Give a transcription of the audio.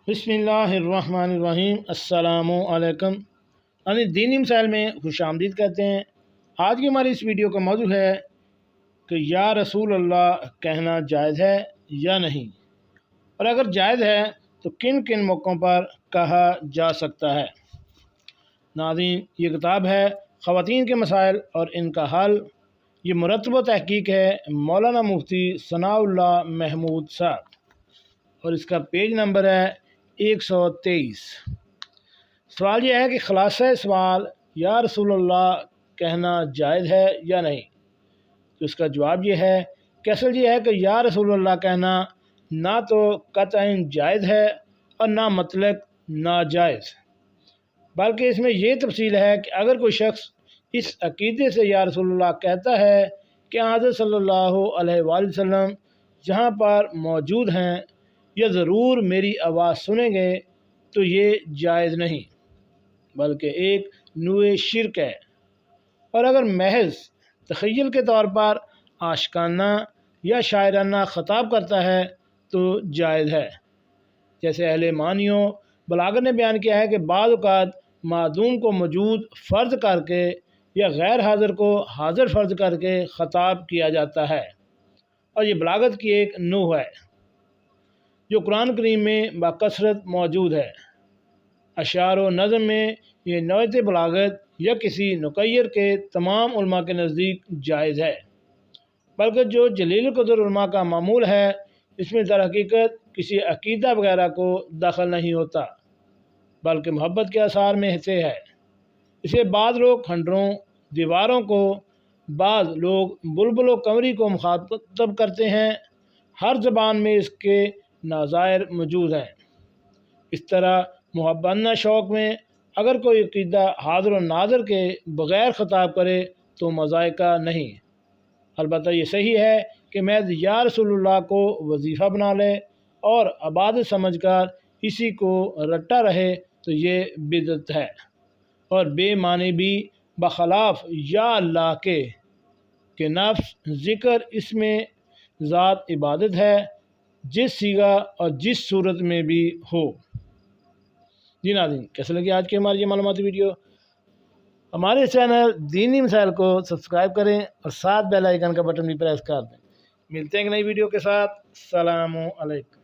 بسم اللہ الرحمن الرحیم۔ السلام علیکم۔ دینی مسائل میں خوش آمدید کہتے ہیں۔ آج کی ہماری اس ویڈیو کا موضوع ہے کہ یا رسول اللہ کہنا جائز ہے یا نہیں، اور اگر جائز ہے تو کن کن موقعوں پر کہا جا سکتا ہے۔ ناظرین، یہ کتاب ہے خواتین کے مسائل اور ان کا حل۔ یہ مرتب و تحقیق ہے مولانا مفتی ثناء اللہ محمود صاحب، اور اس کا پیج نمبر ہے 123۔ سوال یہ ہے کہ خلاصہ سوال یا رسول اللہ کہنا جائز ہے یا نہیں، تو اس کا جواب یہ ہے کہ اصل یہ ہے کہ یا رسول اللہ کہنا نہ تو قطعاً جائز ہے اور نہ مطلق ناجائز، بلکہ اس میں یہ تفصیل ہے کہ اگر کوئی شخص اس عقیدے سے یا رسول اللہ کہتا ہے کہ حضرت صلی اللہ علیہ وآلہ وسلم جہاں پر موجود ہیں یا ضرور میری آواز سنیں گے، تو یہ جائز نہیں بلکہ ایک نوع شرک ہے۔ اور اگر محض تخیل کے طور پر عاشقانہ یا شاعرانہ خطاب کرتا ہے تو جائز ہے، جیسے اہل معنیوں بلاغت نے بیان کیا ہے کہ بعض اوقات معدوم کو موجود فرض کر کے یا غیر حاضر کو حاضر فرض کر کے خطاب کیا جاتا ہے، اور یہ بلاغت کی ایک نوع ہے جو قرآن کریم میں بکثرت موجود ہے۔ اشعار و نظم میں یہ نوعیت بلاغت یا کسی نقیر کے تمام علماء کے نزدیک جائز ہے، بلکہ جو جلیل القدر علماء کا معمول ہے اس میں در حقیقت کسی عقیدہ وغیرہ کو دخل نہیں ہوتا، بلکہ محبت کے آثار میں سے ہے۔ اسے بعض لوگ کھنڈروں دیواروں کو، بعض لوگ بلبل و قمری کو مخاطب کرتے ہیں۔ ہر زبان میں اس کے نظائر موجود ہیں۔ اس طرح محبانہ شوق میں اگر کوئی عقیدہ حاضر و ناظر کے بغیر خطاب کرے تو مذائقہ نہیں، البتہ یہ صحیح ہے کہ محض یا رسول اللہ کو وظیفہ بنا لے اور عبادت سمجھ کر اسی کو رٹا رہے تو یہ بدعت ہے اور بے معنی بھی، بخلاف یا اللہ کے نفس ذکر اس میں ذات عبادت ہے، جس صیغہ اور جس صورت میں بھی ہو۔ جی ناظرین، کیسے لگی آج کی ہماری یہ معلوماتی ویڈیو؟ ہمارے چینل دینی مسائل کو سبسکرائب کریں اور ساتھ بیل آئیکن کا بٹن بھی پریس کر دیں۔ ملتے ہیں ایک نئی ویڈیو کے ساتھ۔ السلام علیکم۔